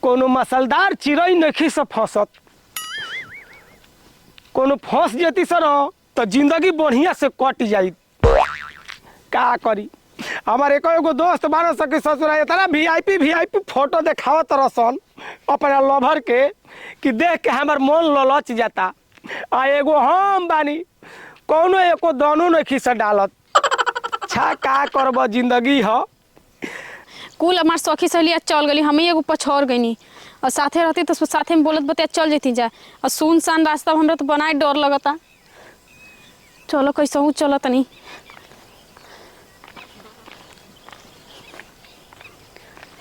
कोनो मसलदार चिड़ै नहीं से फंसत, कोनो फंस जेती सर तो जिंदगी बढ़िया से कट जाई। का करी हमारे एगो दोस्त बारह सके ससुर इतना वीआईपी फोटो देखावत रसन अपना लवर के कि देख के हमार मन ललच जाता। आ एगो हम बानी कौनो एको दानो नहीं खींच डालत। छा का करब जिंदगी ह। कुल हमार सखी सहेली चल गई, हम ही एगो पछोड़ गई और साथे रहती तो साथे में बोलत बते चल जेती जा। और सुनसान रास्ता हमरा तो बनाए डर लगता। चलो कैसे हूँ चलो तनी।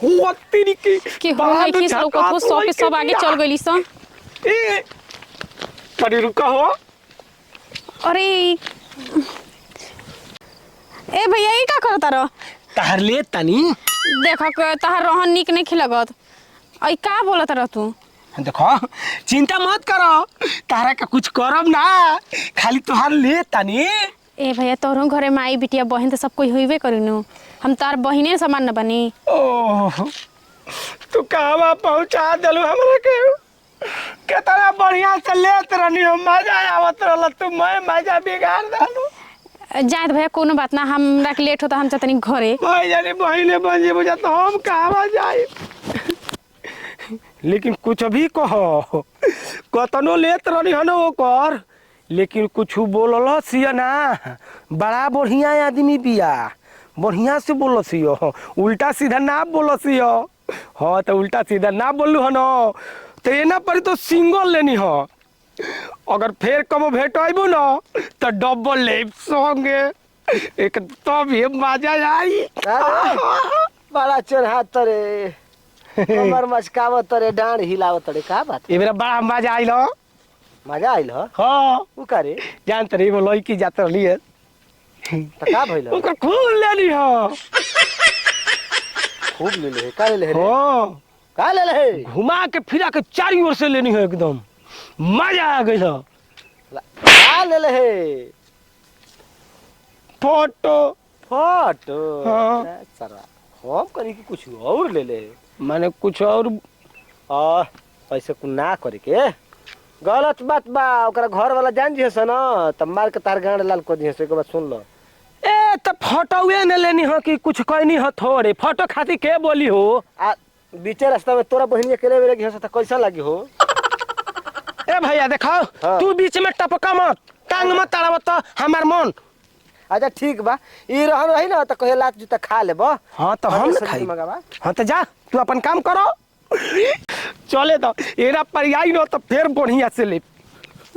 कि हम खींच लो को सब के सब आगे चल गई सन। कड़ी रुका हो। अरे ए भैया ई का करता रह? तहर ले तनी देखो के तहर रहन निक नहीं खिलगत। आई का बोलत रह तू? देखो चिंता मत करो, तारा का कुछ करब ना, खाली तोहार ले तनी। ए भैया तोहरों घरे माई बिटिया बहन तो सब कोई होइबे करिनु। हम तार बहिने समान न बनी। ओह तू कहवा पहुंचा देलू हमरा के। कितना बढ़िया से लेत रहनी हो, मजा आवत रहल, तू मैं मजा बिगाड़ देलू। जाए भैया कोनो बात ना, हमरा के लेट होता हम चतनी घरे। भाई जाने बहिने बन जे बुझा तो हम कहवा जाए। लेकिन कुछ भी कहो, कतनो लेत रहनी हन ओकर, लेकिन कुछ बोलल सिया ना, बड़ा बढ़िया आदमी बिया, बढ़िया से बोलसियो, उल्टा सीधा ना बोलसियो। हाँ तो उल्टा सीधा ना बोलू हन तो एना पर तो सिंगल लेनी हो। अगर फिर कबो भेट आइबो ना तो डबल लेब संगे, एक तब ये मजा आई। बड़ा चढ़ात रे, कमर मचकावत रे, डांड हिलावत रे, का बात? ए मेरा बड़ा मजा आइल। मजा आइल ह? हाँ उ का रे? जानत रे एगो लड़की जात रहली है त का भइल? ओकर खूब लेनी हो। खूब ले ले, का ले ले रे? हाँ का ले ले? घुमा के फिरा के चारी ओर से लेनी है, एकदम मजा आ गई। का ले ले? Photo photo? हाँ। सरा हम करी कि कुछ और ले ले? माने कुछ और ऐसे कुछ ना करे के, गलत बात बा। ओकरा घर वाला जान जिहस न त मार के तार गांड लाल कर दिहस। एक बात सुन लो। ए तो फोटोए न लेनी हो कि कुछ कहनी हो थोड़े? फोटो खातिर के बोली हो? आ बीचे रास्ता में तोरा बहिनी अकेले बेरे गिहस त कैसा लागी हो? ए भैया देखो हाँ। तू बीच में टपका मत, टांग मत ताड़ावत तो हमार मन। अच्छा ठीक बा, ई रहन रही ना त कहे लात जूता खा लेबो। हाँ तो हम न खाई। हाँ तो जा तू अपन काम करो। चले तो एरा पर आई न तो फिर बढ़िया से ले।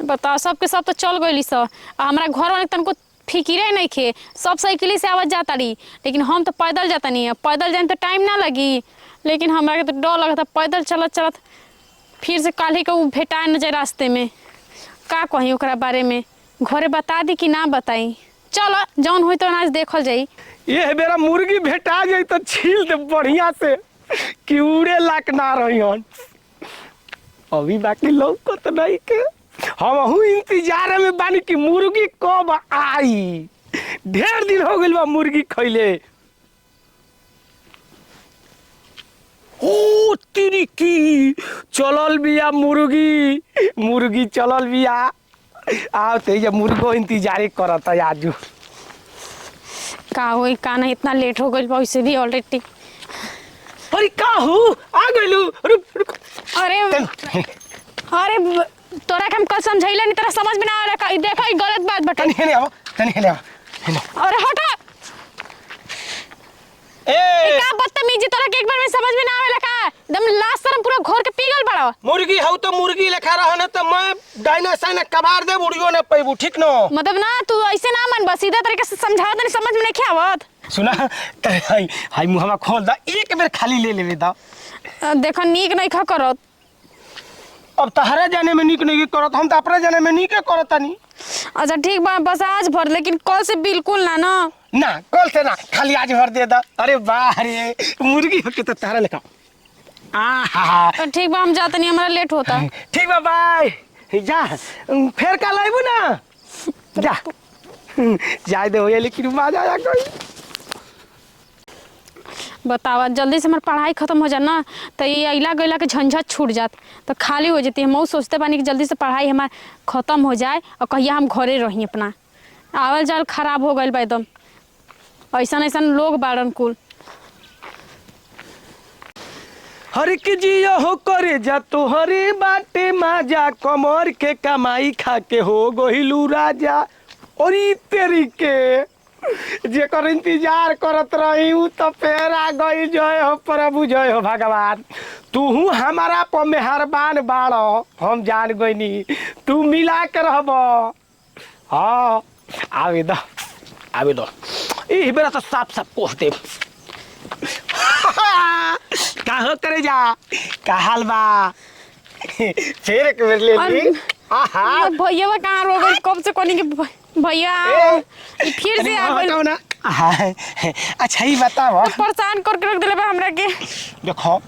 बताओ सबके सब तो चल गई सब। हमारा घर वाले तनको फिकिरे नहीं खे, सब साइकिल से आवाज जाता रही, लेकिन हम तो पैदल जाता नहीं है। पैदल जाने तो टाइम ना लगी, लेकिन हमरा के तो डर लगता पैदल चलत चलत फिर से काल्हि के भेटाए न जाए रास्ते में। का कही ओकरा बारे में, घरे बता दी कि ना बताई? चलो जौन हुई तो आज देखल जाई। ये मेरा मुर्गी भेटा जाई तो छील दे बढ़िया से कि उड़े लाक ना रही हन। अभी बाकी लौकत नहीं के, हम हूँ इंतजार में बानी कि मुर्गी कब आई। ढेर दिन हो गइल बा मुर्गी खइले। ओ तेरी की चलल बिया मुर्गी, मुर्गी चलल बिया। आओ ते ये मुर्गो इंतजार करता आजू। का होई का नहीं, इतना लेट हो गई वैसे भी ऑलरेडी। अरे का हो आ गइलू? रुक रुक। अरे अरे तोरा के हम कल समझाइला नहीं, तेरा समझ में ना आ रहा। देखो ये गलत बात बता। तनी हेले आओ, तनी हेले आओ। अरे हटा। ए का बदतमीजी, तोरा के एक बार में समझ में ना आवेला का? एकदम लास्ट शर्म पूरा घोर के पीगल बड़ा। मुर्गी हौ तो मुर्गी लेखा रहन त मैं डायनासोर कबार दे बुड़ियो न पैबू, ठीक न? मतलब ना तू ऐसे ना मन, बस सीधा तरीके से समझाओ तो नहीं समझ में नहीं आवत। सुना हाय हाय मुहवा खोल दा, एक बेर खाली ले लेवे दा। देखो नीक नहीं खा करत। अब तहरा जाने में नीक नहीं करत, हम तो अपने जाने में नीक करत तानी। अच्छा ठीक बा, बस आज भर, लेकिन कल से बिल्कुल ना ना। ना कल से ना, खाली आज भर दे दा। अरे वाह रे मुर्गी हो के तो तहरा लेखा। आहा ठीक बा, हम जाते नहीं, हमारा लेट होता। ठीक बा बाय। जा फिर कल आइबू ना, जा जाए दे हो, लेकिन मजा आया कोई। बतावा जल्दी से हमार पढ़ाई खत्म हो जाए ना तो ये अइला गइला के झंझट छूट जात तो खाली हो जाती। हम सोचते बानी कि जल्दी से पढ़ाई हमार खत्म हो जाए और कहिया हम घरे रही अपना। आवल जाल खराब हो गइल बा एकदम, ऐसा ऐसा लोग बाड़न कुल। हर के जिया हो करे जा तो हरे बाटे माजा, कमर के कमाई खा के हो गहिलू राजा। और ई तेरी के जेकर इंतजार करत रही हूँ तो फेर आ गई। जय हो प्रभु, जय हो भगवान। तू हमारा पर मेहरबान बाड़ो, हम जान गईनी तू मिला के रहब। हाँ आवे दो आवे दो, ई बेरा तो साफ साफ कोस दे। कहो करे जा, का हाल बा? फिर एक बेर ले ली। आहा भैया कहाँ रो गई कब से कोनी के भैया ई फिर से आ गइल ना। अच्छा ही बताओ, परेशान करके रख दिले बा हमरा के। देखो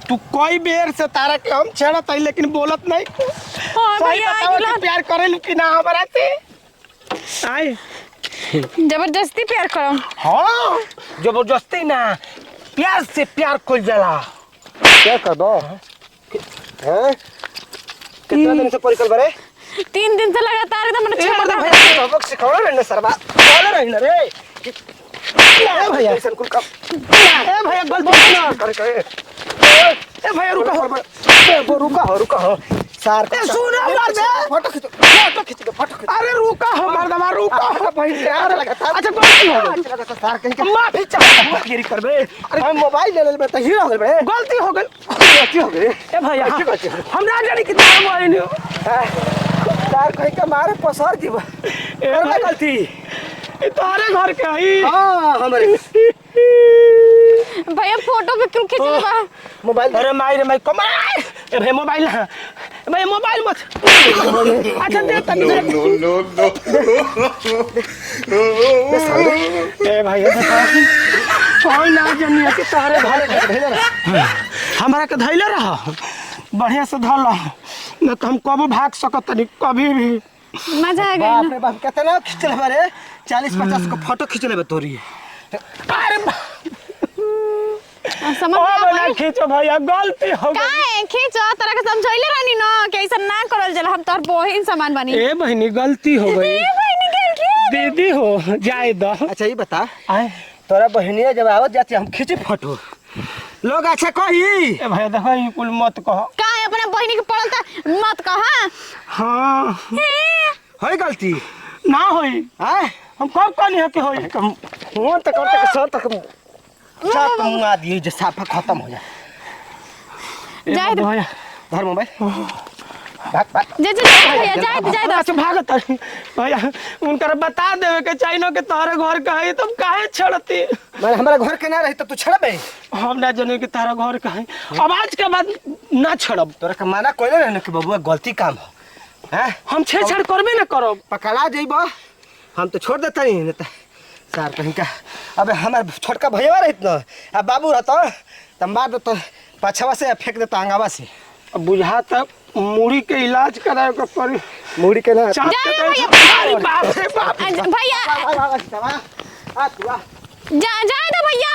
तू कोई बेर से तारा के हम छेड़त है लेकिन बोलत नहीं। हां सही भैया बताओ कि प्यार करेलू कि ना हमरा से? आए जबरदस्ती प्यार करम। हाँ जबरदस्ती ना, प्यार से प्यार कोई जाला। क्या कर दो हैं? कितना दिन से परिकल बरे? 3 दिन से लगातार एकदम ए छेड़ मर्द रहा। भैया सबक सिखाओ ना सरबा, बोले रही ना रे। ए भैया ऐसा कुल काम, ए भैया गलती ना करे करे। ए भैया रुका हो, रुका हो सार। ए सुन यार बे, फोटो खींच दे फोटो खींच। अरे रुका हो मर्दवा, रुका हो भैया। अच्छा गलती हो गई सार, कहीं का माफी चाह गिरी करबे। अरे हम मोबाइल ले लेबे त हीरो हो गए बे। गलती हो गई ए भैया, हम ना जानी कितना मोबाइल नहीं सार, कहीं का मारे पसर जीव। ए गलती ए तोरे घर के आई। हां हमरे भैया फोटो पे क्यों खींच रहा बा? मोबाइल। अरे माई रे माई कमाई। ए भाई मोबाइल ना, भाई मोबाइल मत। अच्छा दे तनी। नो ए भाई कोई ना जानिए कि तारे भाई हमारा के धैले रह, बढ़िया से धल न तो हम कबो भाग सकत नहीं कभी भी। मजा आ बाप गई रे बाप, कितना खींचले बारे? 40-50 को फोटो खींचले बा तोरी। अरे समझ ओ में बना आ खींचो भैया, गलती हो गई। काहे खींचो तरह के समझाइले रहनी ना कि ऐसा ना करल जाला, हम तोर बहिन समान बनी। ए बहनी गलती हो गई। ए बहिनी के क्यों? दीदी हो जाए दो। अच्छा ये बता, आए तोरा बहनिया जब आवत जाती हम खींचे फोटो, लोग अच्छा कही ए भैया देखो ये कुल मत कहो। काहे अपना बहिनी के पड़लता मत कहा। हाँ होई गलती ना होई। हैं? हम कब कहनी है कि होई? फोन तक करते के सर तक साफ मुआ दिए जे साफा खत्म हो जाए। ए जाए दो। भैया धर मोबाइल भाग जे भैया जाए दो। अच्छा भागत है भैया, उनकर बता देवे के चाहिए ना कि तारे घर का है, तुम काहे छड़ती? मैं हमारा घर के ना रही तब तू छड़बे? हम ना जाने कि तारा घर का है, अब आज के बाद ना छड़ब। तोरा के माना कोइले रहने कि बबुआ गलती काम हो हैं? हम छेड़छाड़ करबे ना करब। पकड़ा जइबो हम तो छोड़ देता नहीं त सार कहीं का। अब हमार छोटका भैया रहित न, अब बाबू रहता त मार दे तो पछवा से फेंक देता आंगावा से। अब बुझा तक मुड़ी के इलाज कराए के पड़ी। मुड़ी के ना चाट के जाए दे। भैया। अरे बाप रे बाप। भैया आ तू आ। जाए दो भैया,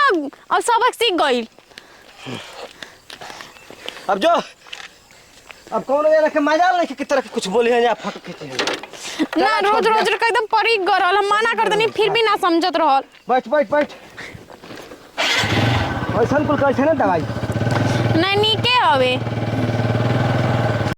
अब सबक सीख गई। अब जो अब कौन ये रखे मजाल नहीं कि तरह के कुछ बोले हैं या फोटो खींचे हैं। ना रोज रोज के एकदम परी गरल, हम मना कर देनी फिर भी ना समझत रहल। बैठ बैठ बैठ। ऐसा कुल कैसे ना दवाई नहीं नीके